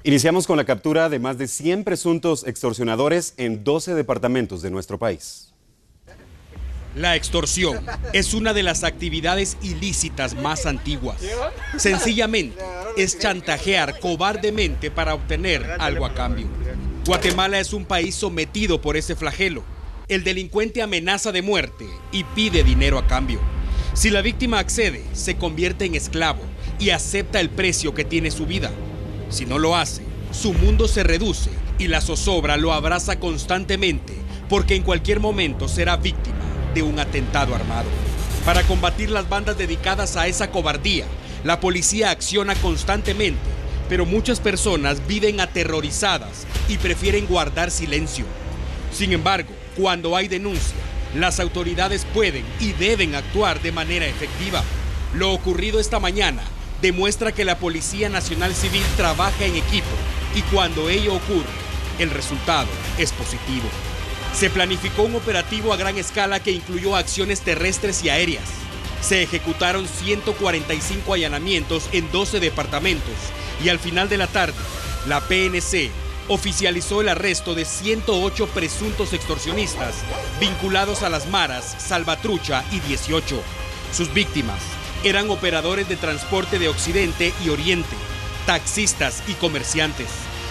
Iniciamos con la captura de más de 100 presuntos extorsionadores en 12 departamentos de nuestro país. La extorsión es una de las actividades ilícitas más antiguas. Sencillamente, es chantajear cobardemente para obtener algo a cambio. Guatemala es un país sometido por ese flagelo. El delincuente amenaza de muerte y pide dinero a cambio. Si la víctima accede, se convierte en esclavo y acepta el precio que tiene su vida. Si no lo hace, su mundo se reduce y la zozobra lo abraza constantemente porque en cualquier momento será víctima de un atentado armado. Para combatir las bandas dedicadas a esa cobardía, la policía acciona constantemente, pero muchas personas viven aterrorizadas y prefieren guardar silencio. Sin embargo, cuando hay denuncia, las autoridades pueden y deben actuar de manera efectiva. Lo ocurrido esta mañana demuestra que la Policía Nacional Civil trabaja en equipo y cuando ello ocurre, el resultado es positivo. Se planificó un operativo a gran escala que incluyó acciones terrestres y aéreas. Se ejecutaron 145 allanamientos en 12 departamentos y al final de la tarde, la PNC oficializó el arresto de 108 presuntos extorsionistas vinculados a las maras Salvatrucha y 18. Sus víctimas eran operadores de transporte de Occidente y Oriente, taxistas y comerciantes.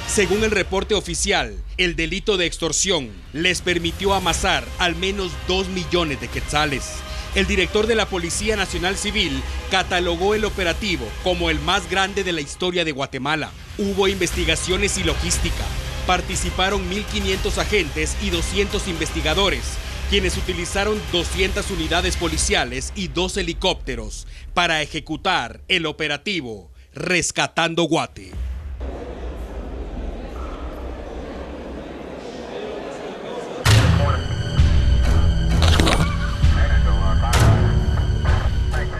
Según el reporte oficial, el delito de extorsión les permitió amasar al menos 2 millones de quetzales. El director de la Policía Nacional Civil catalogó el operativo como el más grande de la historia de Guatemala. Hubo investigaciones y logística. Participaron 1.500 agentes y 200 investigadores, quienes utilizaron 200 unidades policiales y 2 helicópteros para ejecutar el operativo Rescatando Guate.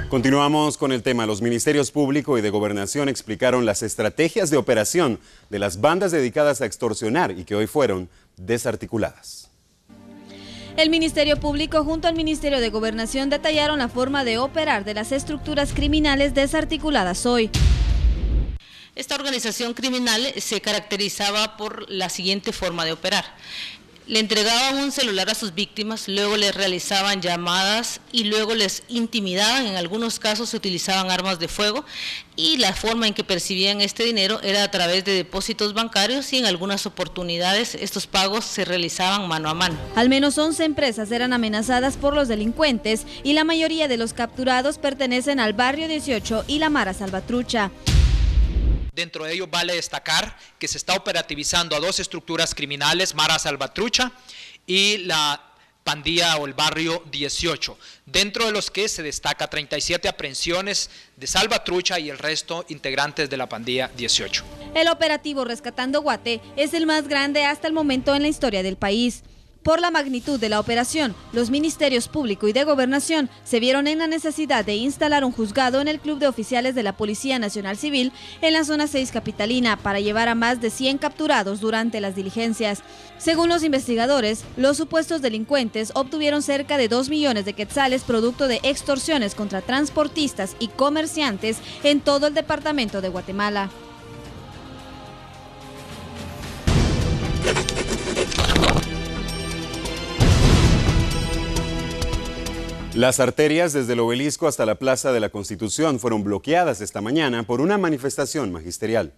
Continuamos con el tema. Los ministerios público y de gobernación explicaron las estrategias de operación de las bandas dedicadas a extorsionar y que hoy fueron desarticuladas. El Ministerio Público junto al Ministerio de Gobernación detallaron la forma de operar de las estructuras criminales desarticuladas hoy. Esta organización criminal se caracterizaba por la siguiente forma de operar. Le entregaban un celular a sus víctimas, luego les realizaban llamadas y luego les intimidaban. En algunos casos se utilizaban armas de fuego y la forma en que percibían este dinero era a través de depósitos bancarios y en algunas oportunidades estos pagos se realizaban mano a mano. Al menos 11 empresas eran amenazadas por los delincuentes y la mayoría de los capturados pertenecen al barrio 18 y la Mara Salvatrucha. Dentro de ello vale destacar que se está operativizando a 2 estructuras criminales, Mara Salvatrucha y la pandilla o el barrio 18, dentro de los que se destaca 37 aprehensiones de Salvatrucha y el resto integrantes de la pandilla 18. El operativo Rescatando Guate es el más grande hasta el momento en la historia del país. Por la magnitud de la operación, los ministerios público y de gobernación se vieron en la necesidad de instalar un juzgado en el Club de Oficiales de la Policía Nacional Civil en la zona 6 capitalina para llevar a más de 100 capturados durante las diligencias. Según los investigadores, los supuestos delincuentes obtuvieron cerca de 2 millones de quetzales producto de extorsiones contra transportistas y comerciantes en todo el departamento de Guatemala. Las arterias desde el Obelisco hasta la Plaza de la Constitución fueron bloqueadas esta mañana por una manifestación magisterial.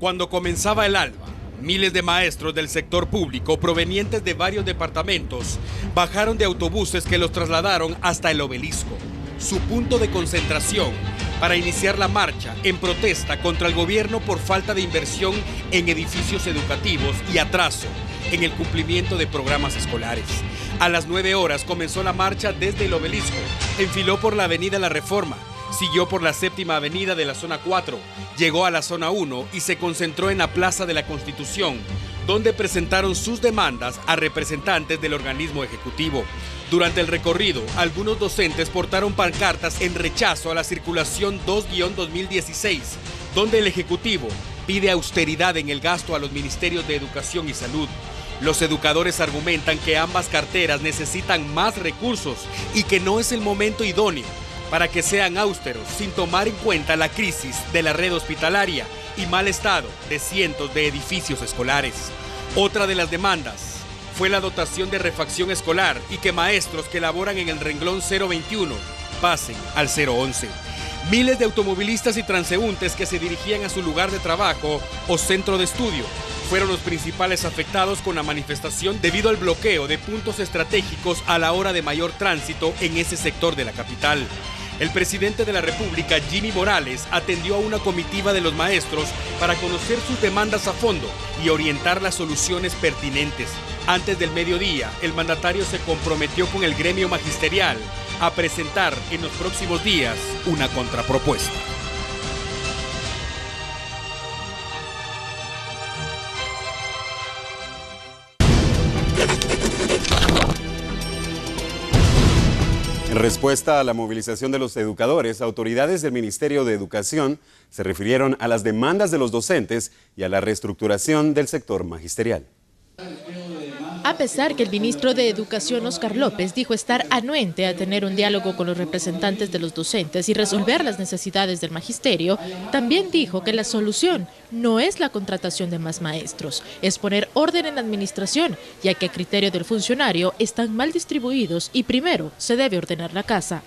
Cuando comenzaba el alba, miles de maestros del sector público provenientes de varios departamentos bajaron de autobuses que los trasladaron hasta el Obelisco, su punto de concentración para iniciar la marcha en protesta contra el gobierno por falta de inversión en edificios educativos y atraso en el cumplimiento de programas escolares. A las 9 horas comenzó la marcha desde el Obelisco, enfiló por la avenida La Reforma, siguió por la séptima avenida de la zona 4, llegó a la zona 1 y se concentró en la Plaza de la Constitución, donde presentaron sus demandas a representantes del organismo ejecutivo. Durante el recorrido, algunos docentes portaron pancartas en rechazo a la circulación 2-2016, donde el Ejecutivo pide austeridad en el gasto a los ministerios de Educación y Salud. Los educadores argumentan que ambas carteras necesitan más recursos y que no es el momento idóneo para que sean austeros sin tomar en cuenta la crisis de la red hospitalaria y mal estado de cientos de edificios escolares. Otra de las demandas fue la dotación de refacción escolar y que maestros que laboran en el renglón 021 pasen al 011. Miles de automovilistas y transeúntes que se dirigían a su lugar de trabajo o centro de estudio fueron los principales afectados con la manifestación debido al bloqueo de puntos estratégicos a la hora de mayor tránsito en ese sector de la capital. El presidente de la República, Jimmy Morales, atendió a una comitiva de los maestros para conocer sus demandas a fondo y orientar las soluciones pertinentes. Antes del mediodía, el mandatario se comprometió con el gremio magisterial a presentar en los próximos días una contrapropuesta. En respuesta a la movilización de los educadores, autoridades del Ministerio de Educación se refirieron a las demandas de los docentes y a la reestructuración del sector magisterial. A pesar que el ministro de Educación, Óscar López, dijo estar anuente a tener un diálogo con los representantes de los docentes y resolver las necesidades del magisterio, también dijo que la solución no es la contratación de más maestros, es poner orden en la administración, ya que a criterio del funcionario están mal distribuidos y primero se debe ordenar la casa.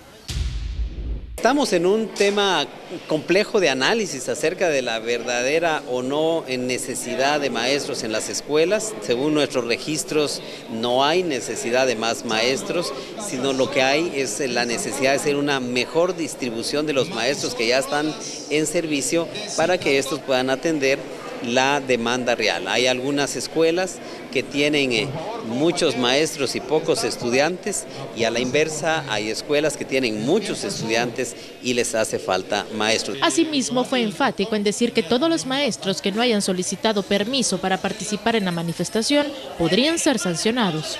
Estamos en un tema complejo de análisis acerca de la verdadera o no necesidad de maestros en las escuelas. Según nuestros registros, no hay necesidad de más maestros, sino lo que hay es la necesidad de hacer una mejor distribución de los maestros que ya están en servicio para que estos puedan atender la demanda real. Hay algunas escuelas que tienen muchos maestros y pocos estudiantes, y a la inversa hay escuelas que tienen muchos estudiantes y les hace falta maestros. Asimismo, fue enfático en decir que todos los maestros que no hayan solicitado permiso para participar en la manifestación podrían ser sancionados.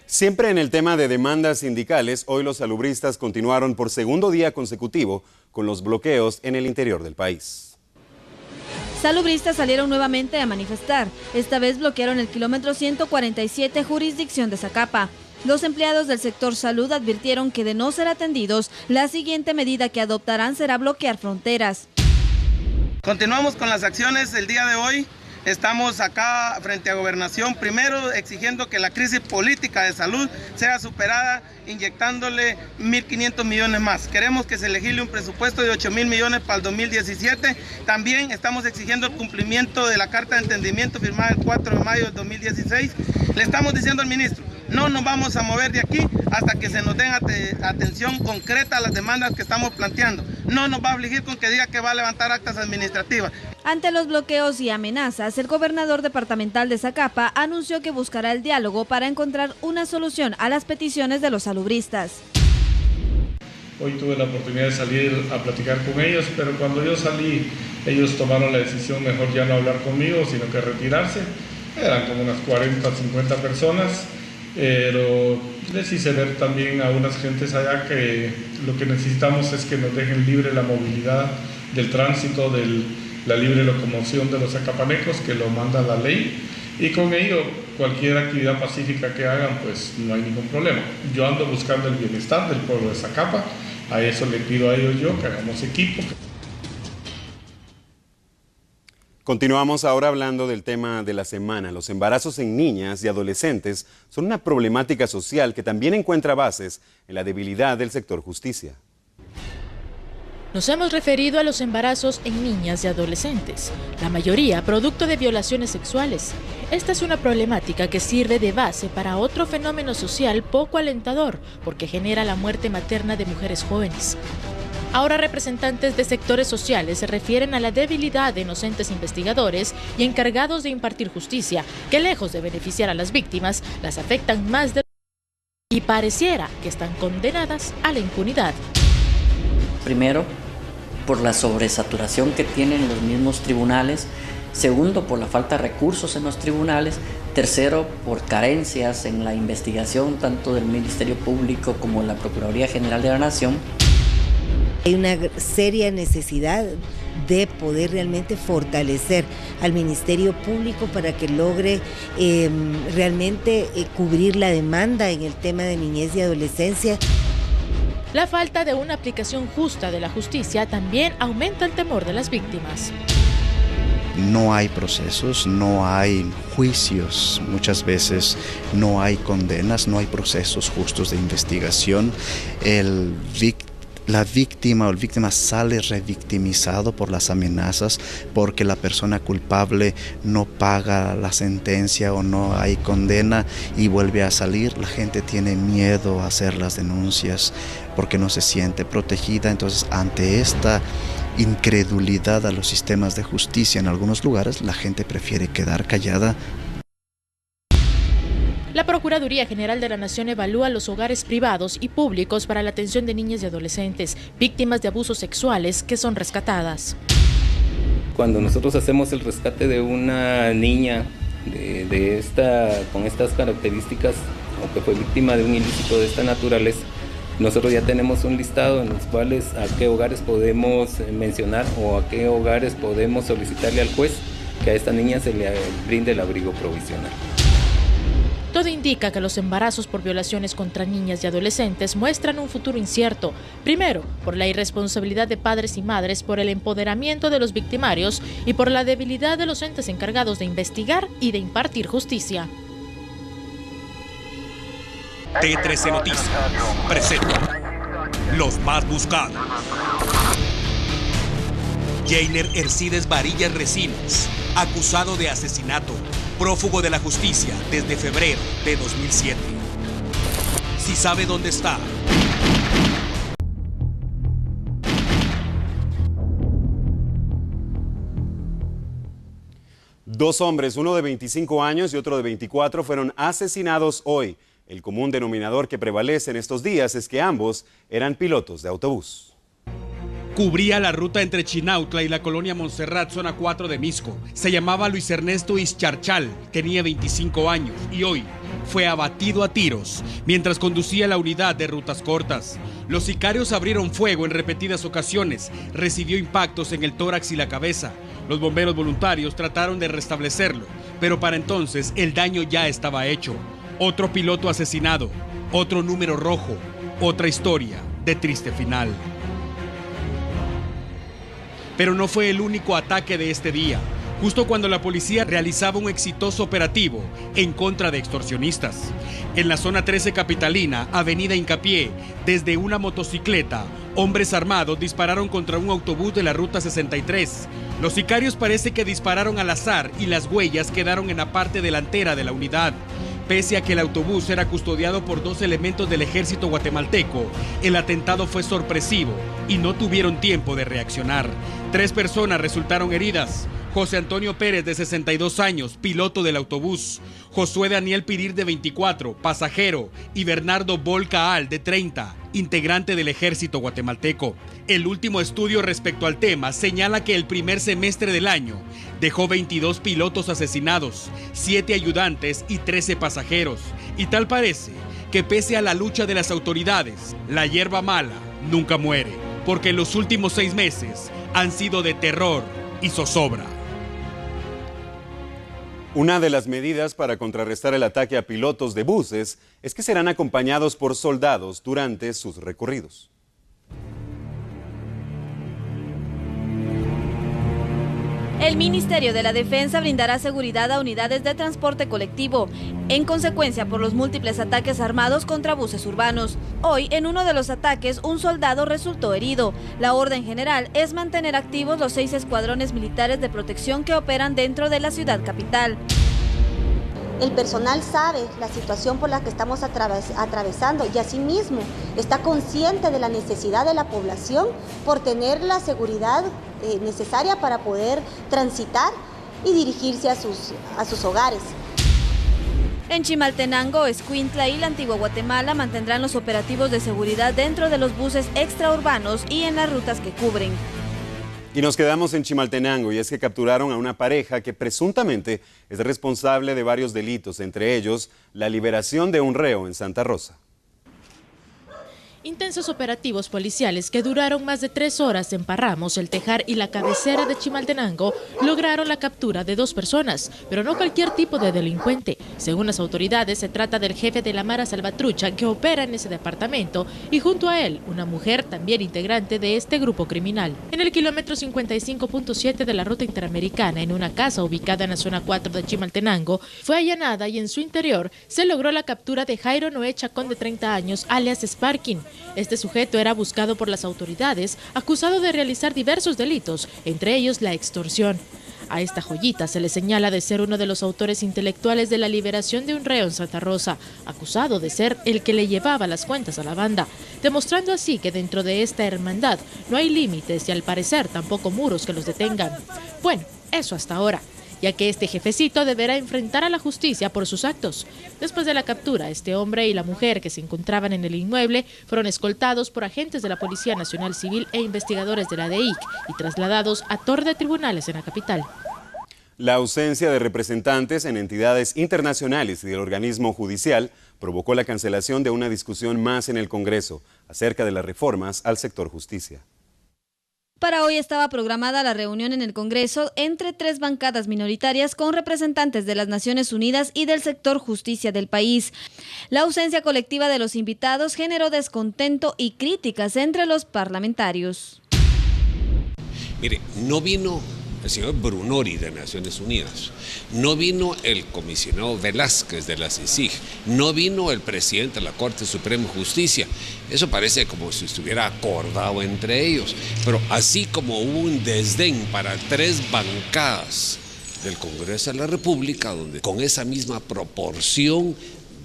Siempre en el tema de demandas sindicales, hoy los salubristas continuaron por segundo día consecutivo con los bloqueos en el interior del país. Salubristas salieron nuevamente a manifestar. Esta vez bloquearon el kilómetro 147, jurisdicción de Zacapa. Los empleados del sector salud advirtieron que de no ser atendidos, la siguiente medida que adoptarán será bloquear fronteras. Continuamos con las acciones el día de hoy. Estamos acá frente a Gobernación, primero exigiendo que la crisis política de salud sea superada, inyectándole 1.500 millones más. Queremos que se legisle un presupuesto de 8.000 millones para el 2017. También estamos exigiendo el cumplimiento de la Carta de Entendimiento firmada el 4 de mayo del 2016. Le estamos diciendo al ministro, no nos vamos a mover de aquí hasta que se nos den atención concreta a las demandas que estamos planteando. No nos va a afligir con que diga que va a levantar actas administrativas. Ante los bloqueos y amenazas, el gobernador departamental de Zacapa anunció que buscará el diálogo para encontrar una solución a las peticiones de los salubristas. Hoy tuve la oportunidad de salir a platicar con ellos, pero cuando yo salí, ellos tomaron la decisión mejor ya no hablar conmigo, sino que retirarse. Eran como unas 40 o 50 personas, pero les hice ver también a unas gentes allá que lo que necesitamos es que nos dejen libre la movilidad del tránsito, la libre locomoción de los zacapanecos, que lo manda la ley, y con ello cualquier actividad pacífica que hagan, pues no hay ningún problema. Yo ando buscando el bienestar del pueblo de Zacapa, a eso le pido a ellos yo que hagamos equipo. Continuamos ahora hablando del tema de la semana. Los embarazos en niñas y adolescentes son una problemática social que también encuentra bases en la debilidad del sector justicia. Nos hemos referido a los embarazos en niñas y adolescentes, la mayoría producto de violaciones sexuales. Esta es una problemática que sirve de base para otro fenómeno social poco alentador, porque genera la muerte materna de mujeres jóvenes. Ahora representantes de sectores sociales se refieren a la debilidad de inocentes investigadores y encargados de impartir justicia, que lejos de beneficiar a las víctimas, las afectan más y pareciera que están condenadas a la impunidad. Primero, por la sobresaturación que tienen los mismos tribunales. Segundo, por la falta de recursos en los tribunales. Tercero, por carencias en la investigación tanto del Ministerio Público como la Procuraduría General de la Nación. Hay una seria necesidad de poder realmente fortalecer al Ministerio Público para que logre realmente cubrir la demanda en el tema de niñez y adolescencia. La falta de una aplicación justa de la justicia también aumenta el temor de las víctimas. No hay procesos, no hay juicios, muchas veces no hay condenas, no hay procesos justos de investigación. La víctima o el víctima sale revictimizado por las amenazas porque la persona culpable no paga la sentencia o no hay condena y vuelve a salir. La gente tiene miedo a hacer las denuncias porque no se siente protegida. Entonces, ante esta incredulidad a los sistemas de justicia en algunos lugares, la gente prefiere quedar callada. La Procuraduría General de la Nación evalúa los hogares privados y públicos para la atención de niñas y adolescentes víctimas de abusos sexuales que son rescatadas. Cuando nosotros hacemos el rescate de una niña con estas características o que fue víctima de un ilícito de esta naturaleza, nosotros ya tenemos un listado en los cuales a qué hogares podemos mencionar o a qué hogares podemos solicitarle al juez que a esta niña se le brinde el abrigo provisional. Todo indica que los embarazos por violaciones contra niñas y adolescentes muestran un futuro incierto. Primero, por la irresponsabilidad de padres y madres, por el empoderamiento de los victimarios y por la debilidad de los entes encargados de investigar y de impartir justicia. T13 Noticias presenta los más buscados. Jainer Ercides Varillas Recinos, acusado de asesinato, prófugo de la justicia desde febrero de 2007. Si sabe dónde está. Dos hombres, uno de 25 años y otro de 24, fueron asesinados hoy. El común denominador que prevalece en estos días es que ambos eran pilotos de autobús. Cubría la ruta entre Chinautla y la colonia Montserrat, zona 4 de Misco. Se llamaba Luis Ernesto Ischarchal, tenía 25 años y hoy fue abatido a tiros mientras conducía la unidad de rutas cortas. Los sicarios abrieron fuego en repetidas ocasiones, recibió impactos en el tórax y la cabeza. Los bomberos voluntarios trataron de restablecerlo, pero para entonces el daño ya estaba hecho. Otro piloto asesinado, otro número rojo, otra historia de triste final. Pero no fue el único ataque de este día, justo cuando la policía realizaba un exitoso operativo en contra de extorsionistas. En la zona 13 capitalina, avenida Hincapié, desde una motocicleta, hombres armados dispararon contra un autobús de la ruta 63. Los sicarios parece que dispararon al azar y las huellas quedaron en la parte delantera de la unidad. Pese a que el autobús era custodiado por 2 elementos del ejército guatemalteco, el atentado fue sorpresivo y no tuvieron tiempo de reaccionar. 3 personas resultaron heridas. José Antonio Pérez, de 62 años, piloto del autobús. Josué Daniel Pirir, de 24, pasajero. Y Bernardo Volcaal, de 30, integrante del ejército guatemalteco. El último estudio respecto al tema señala que el primer semestre del año dejó 22 pilotos asesinados, 7 ayudantes y 13 pasajeros. Y tal parece que pese a la lucha de las autoridades, la hierba mala nunca muere, porque en los últimos 6 meses han sido de terror y zozobra. Una de las medidas para contrarrestar el ataque a pilotos de buses es que serán acompañados por soldados durante sus recorridos. El Ministerio de la Defensa brindará seguridad a unidades de transporte colectivo, en consecuencia por los múltiples ataques armados contra buses urbanos. Hoy, en uno de los ataques, un soldado resultó herido. La orden general es mantener activos los 6 escuadrones militares de protección que operan dentro de la ciudad capital. El personal sabe la situación por la que estamos atravesando y asimismo está consciente de la necesidad de la población por tener la seguridad necesaria para poder transitar y dirigirse a sus hogares. En Chimaltenango, Escuintla y la Antigua Guatemala mantendrán los operativos de seguridad dentro de los buses extraurbanos y en las rutas que cubren. Y nos quedamos en Chimaltenango, y es que capturaron a una pareja que presuntamente es responsable de varios delitos, entre ellos la liberación de un reo en Santa Rosa. Intensos operativos policiales que duraron más de 3 horas en Parramos, El Tejar y la cabecera de Chimaltenango lograron la captura de 2 personas, pero no cualquier tipo de delincuente. Según las autoridades, se trata del jefe de la Mara Salvatrucha que opera en ese departamento y junto a él una mujer también integrante de este grupo criminal. En el kilómetro 55.7 de la ruta interamericana, en una casa ubicada en la zona 4 de Chimaltenango, fue allanada y en su interior se logró la captura de Jairo Noé Chacón, de 30 años, alias Sparking. Este sujeto era buscado por las autoridades, acusado de realizar diversos delitos, entre ellos la extorsión. A esta joyita se le señala de ser uno de los autores intelectuales de la liberación de un reo en Santa Rosa, acusado de ser el que le llevaba las cuentas a la banda, demostrando así que dentro de esta hermandad no hay límites y al parecer tampoco muros que los detengan. Bueno, eso hasta ahora, ya que este jefecito deberá enfrentar a la justicia por sus actos. Después de la captura, este hombre y la mujer que se encontraban en el inmueble fueron escoltados por agentes de la Policía Nacional Civil e investigadores de la DEIC y trasladados a Torre de Tribunales en la capital. La ausencia de representantes en entidades internacionales y del organismo judicial provocó la cancelación de una discusión más en el Congreso acerca de las reformas al sector justicia. Para hoy estaba programada la reunión en el Congreso entre 3 bancadas minoritarias con representantes de las Naciones Unidas y del sector justicia del país. La ausencia colectiva de los invitados generó descontento y críticas entre los parlamentarios. Mire, no vino el señor Brunori de Naciones Unidas, no vino el comisionado Velázquez de la CICIG, no vino el presidente de la Corte Suprema de Justicia. Eso parece como si estuviera acordado entre ellos, pero así como hubo un desdén para 3 bancadas del Congreso de la República, donde con esa misma proporción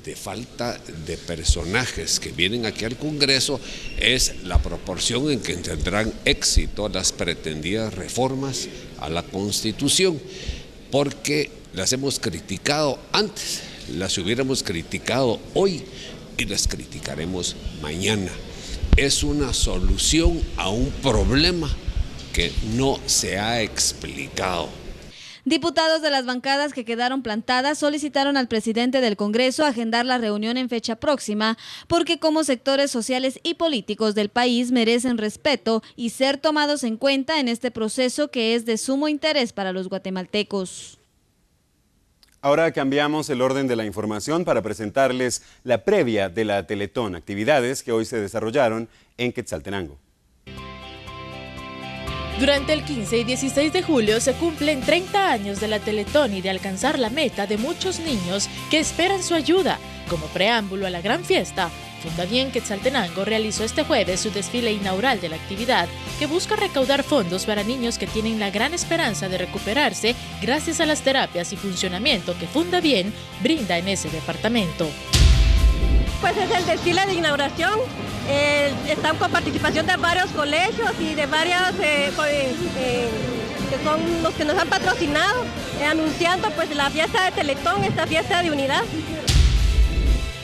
de falta de personajes que vienen aquí al Congreso, es la proporción en que tendrán éxito las pretendidas reformas a la Constitución, porque las hemos criticado antes, las hubiéramos criticado hoy y las criticaremos mañana. Es una solución a un problema que no se ha explicado. Diputados de las bancadas que quedaron plantadas solicitaron al presidente del Congreso agendar la reunión en fecha próxima, porque como sectores sociales y políticos del país merecen respeto y ser tomados en cuenta en este proceso que es de sumo interés para los guatemaltecos. Ahora cambiamos el orden de la información para presentarles la previa de la Teletón, actividades que hoy se desarrollaron en Quetzaltenango. Durante el 15 y 16 de julio se cumplen 30 años de la Teletón y de alcanzar la meta de muchos niños que esperan su ayuda. Como preámbulo a la gran fiesta, Fundabien Quetzaltenango realizó este jueves su desfile inaugural de la actividad, que busca recaudar fondos para niños que tienen la gran esperanza de recuperarse gracias a las terapias y funcionamiento que Fundabien brinda en ese departamento. Pues es el desfile de inauguración, están con participación de varios colegios y de varios que son los que nos han patrocinado, anunciando pues la fiesta de Teletón, esta fiesta de unidad.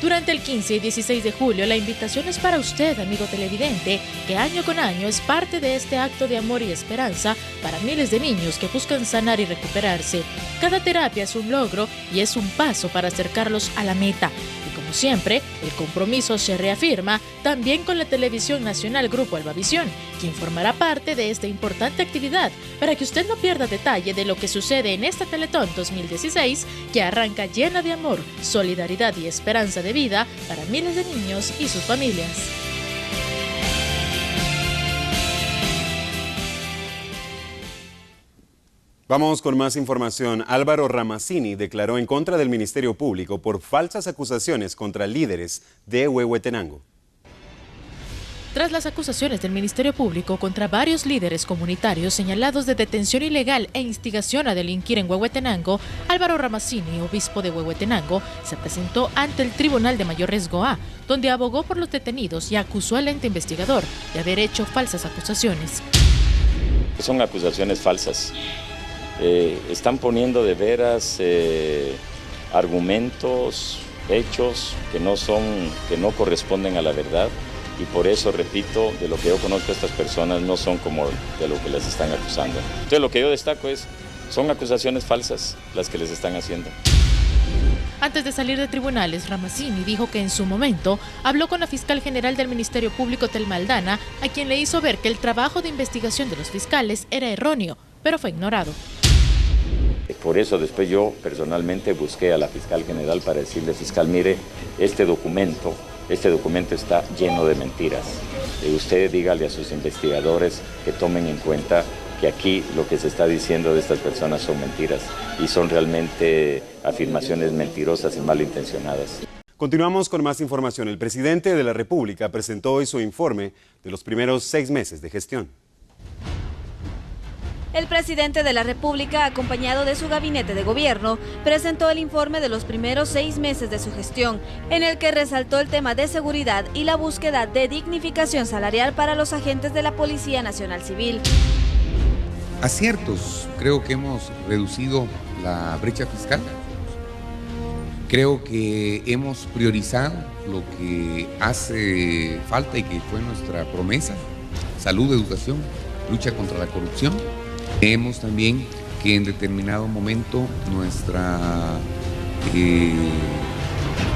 Durante el 15 y 16 de julio, la invitación es para usted, amigo televidente, que año con año es parte de este acto de amor y esperanza para miles de niños que buscan sanar y recuperarse. Cada terapia es un logro y es un paso para acercarlos a la meta. Como siempre, el compromiso se reafirma también con la Televisión Nacional Grupo Albavisión, quien formará parte de esta importante actividad para que usted no pierda detalle de lo que sucede en esta Teletón 2016, que arranca llena de amor, solidaridad y esperanza de vida para miles de niños y sus familias. Vamos con más información. Álvaro Ramazzini declaró en contra del Ministerio Público por falsas acusaciones contra líderes de Huehuetenango. Tras las acusaciones del Ministerio Público contra varios líderes comunitarios señalados de detención ilegal e instigación a delinquir en Huehuetenango, Álvaro Ramazzini, obispo de Huehuetenango, se presentó ante el Tribunal de Mayor Riesgo A, donde abogó por los detenidos y acusó al ente investigador de haber hecho falsas acusaciones. Son acusaciones falsas. Están poniendo de veras argumentos, hechos que no corresponden a la verdad, y por eso, repito, de lo que yo conozco a estas personas no son como de lo que les están acusando. Entonces lo que yo destaco son acusaciones falsas las que les están haciendo. Antes de salir de tribunales, Ramazzini dijo que en su momento habló con la fiscal general del Ministerio Público, Thelma Aldana, a quien le hizo ver que el trabajo de investigación de los fiscales era erróneo, pero fue ignorado. Por eso después yo personalmente busqué a la fiscal general para decirle, fiscal, mire, este documento está lleno de mentiras. Usted dígale a sus investigadores que tomen en cuenta que aquí lo que se está diciendo de estas personas son mentiras y son realmente afirmaciones mentirosas y malintencionadas. Continuamos con más información. El presidente de la República presentó hoy su informe de los primeros 6 meses de gestión. El presidente de la República, acompañado de su gabinete de gobierno, presentó el informe de los primeros 6 meses de su gestión, en el que resaltó el tema de seguridad y la búsqueda de dignificación salarial para los agentes de la Policía Nacional Civil. Aciertos, creo que hemos reducido la brecha fiscal. Creo que hemos priorizado lo que hace falta y que fue nuestra promesa: salud, educación, lucha contra la corrupción. Vemos también que en determinado momento nuestra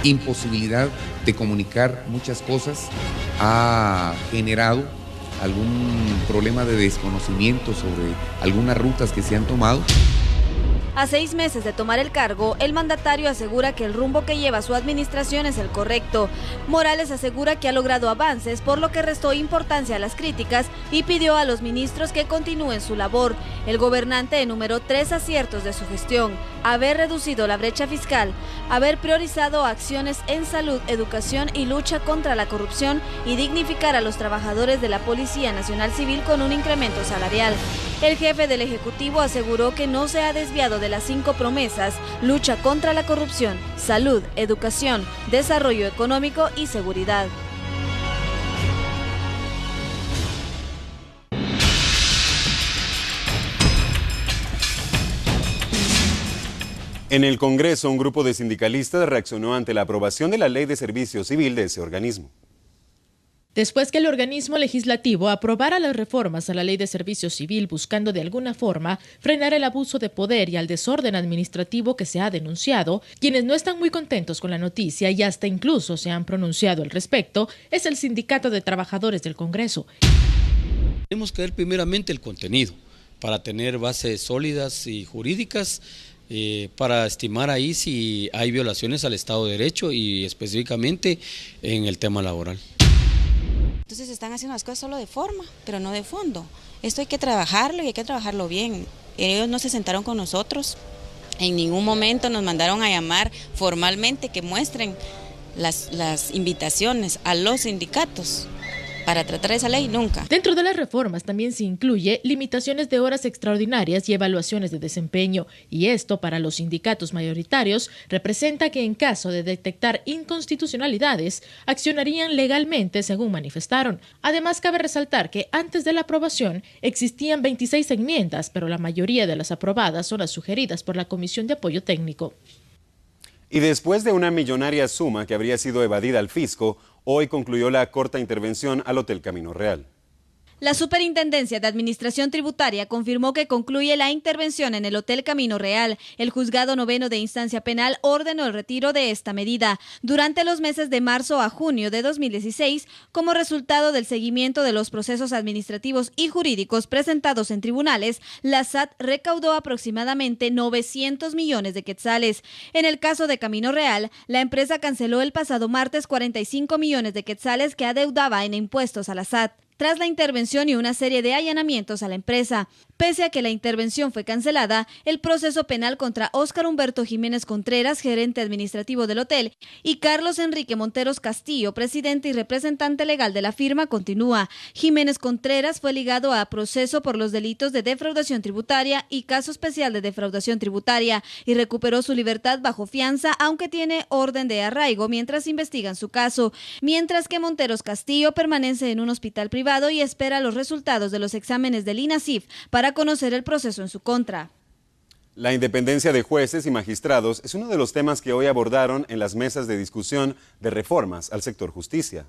imposibilidad de comunicar muchas cosas ha generado algún problema de desconocimiento sobre algunas rutas que se han tomado. A 6 meses de tomar el cargo, el mandatario asegura que el rumbo que lleva su administración es el correcto. Morales asegura que ha logrado avances, por lo que restó importancia a las críticas y pidió a los ministros que continúen su labor. El gobernante enumeró 3 aciertos de su gestión: haber reducido la brecha fiscal, haber priorizado acciones en salud, educación y lucha contra la corrupción y dignificar a los trabajadores de la Policía Nacional Civil con un incremento salarial. El jefe del Ejecutivo aseguró que no se ha desviado de las 5 promesas: lucha contra la corrupción, salud, educación, desarrollo económico y seguridad. En el Congreso, un grupo de sindicalistas reaccionó ante la aprobación de la Ley de Servicio Civil de ese organismo. Después que el organismo legislativo aprobara las reformas a la Ley de Servicio Civil buscando de alguna forma frenar el abuso de poder y al desorden administrativo que se ha denunciado, quienes no están muy contentos con la noticia y hasta incluso se han pronunciado al respecto es el Sindicato de Trabajadores del Congreso. Tenemos que ver primeramente el contenido para tener bases sólidas y jurídicas para estimar ahí si hay violaciones al Estado de Derecho y específicamente en el tema laboral. Entonces están haciendo las cosas solo de forma, pero no de fondo. Esto hay que trabajarlo y hay que trabajarlo bien. Ellos no se sentaron con nosotros, en ningún momento nos mandaron a llamar formalmente que muestren las invitaciones a los sindicatos para tratar esa ley, nunca. Dentro de las reformas también se incluye limitaciones de horas extraordinarias y evaluaciones de desempeño, y esto para los sindicatos mayoritarios representa que en caso de detectar inconstitucionalidades, accionarían legalmente según manifestaron. Además, cabe resaltar que antes de la aprobación existían 26 enmiendas, pero la mayoría de las aprobadas son las sugeridas por la Comisión de Apoyo Técnico. Y después de una millonaria suma que habría sido evadida al fisco, hoy concluyó la corta intervención al Hotel Camino Real. La Superintendencia de Administración Tributaria confirmó que concluye la intervención en el Hotel Camino Real. El Juzgado Noveno de Instancia Penal ordenó el retiro de esta medida durante los meses de marzo a junio de 2016 como resultado del seguimiento de los procesos administrativos y jurídicos presentados en tribunales. La SAT recaudó aproximadamente 900 millones de quetzales. En el caso de Camino Real, la empresa canceló el pasado martes 45 millones de quetzales que adeudaba en impuestos a la SAT. Tras la intervención y una serie de allanamientos a la empresa. Pese a que la intervención fue cancelada, el proceso penal contra Óscar Humberto Jiménez Contreras, gerente administrativo del hotel, y Carlos Enrique Monteros Castillo, presidente y representante legal de la firma, continúa. Jiménez Contreras fue ligado a proceso por los delitos de defraudación tributaria y caso especial de defraudación tributaria y recuperó su libertad bajo fianza, aunque tiene orden de arraigo mientras investigan su caso, mientras que Monteros Castillo permanece en un hospital privado y espera los resultados de los exámenes del INASIF para conocer el proceso en su contra. La independencia de jueces y magistrados es uno de los temas que hoy abordaron en las mesas de discusión de reformas al sector justicia.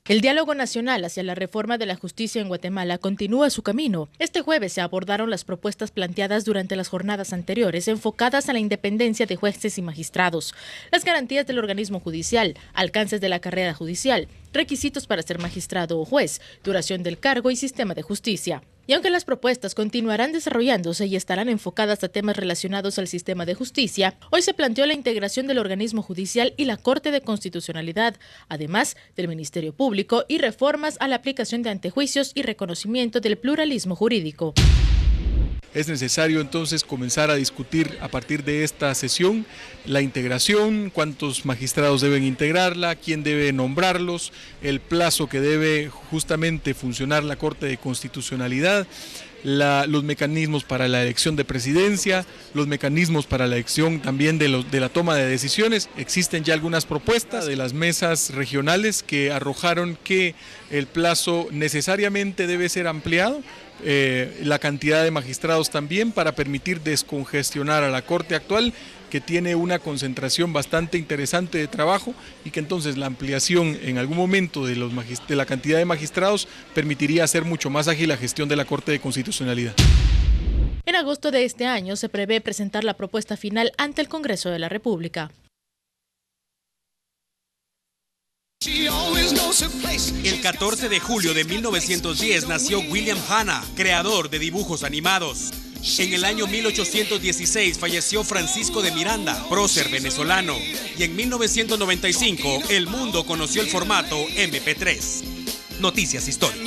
El diálogo nacional hacia la reforma de la justicia en Guatemala continúa su camino. Este jueves se abordaron las propuestas planteadas durante las jornadas anteriores enfocadas a la independencia de jueces y magistrados, las garantías del organismo judicial, alcances de la carrera judicial, requisitos para ser magistrado o juez, duración del cargo y sistema de justicia. Y aunque las propuestas continuarán desarrollándose y estarán enfocadas a temas relacionados al sistema de justicia, hoy se planteó la integración del organismo judicial y la Corte de Constitucionalidad, además del Ministerio Público y reformas a la aplicación de antejuicios y reconocimiento del pluralismo jurídico. Es necesario entonces comenzar a discutir a partir de esta sesión la integración, cuántos magistrados deben integrarla, quién debe nombrarlos, el plazo que debe justamente funcionar la Corte de Constitucionalidad, los mecanismos para la elección de presidencia, los mecanismos para la elección también de la toma de decisiones. Existen ya algunas propuestas de las mesas regionales que arrojaron que el plazo necesariamente debe ser ampliado, la cantidad de magistrados también, para permitir descongestionar a la Corte actual, que tiene una concentración bastante interesante de trabajo, y que entonces la ampliación en algún momento de la cantidad de magistrados permitiría hacer mucho más ágil la gestión de la Corte de Constitucionalidad. En agosto de este año se prevé presentar la propuesta final ante el Congreso de la República. El 14 de julio de 1910 nació William Hanna, creador de dibujos animados. En el año 1816 falleció Francisco de Miranda, prócer venezolano. Y en 1995 el mundo conoció el formato MP3. Noticias históricas.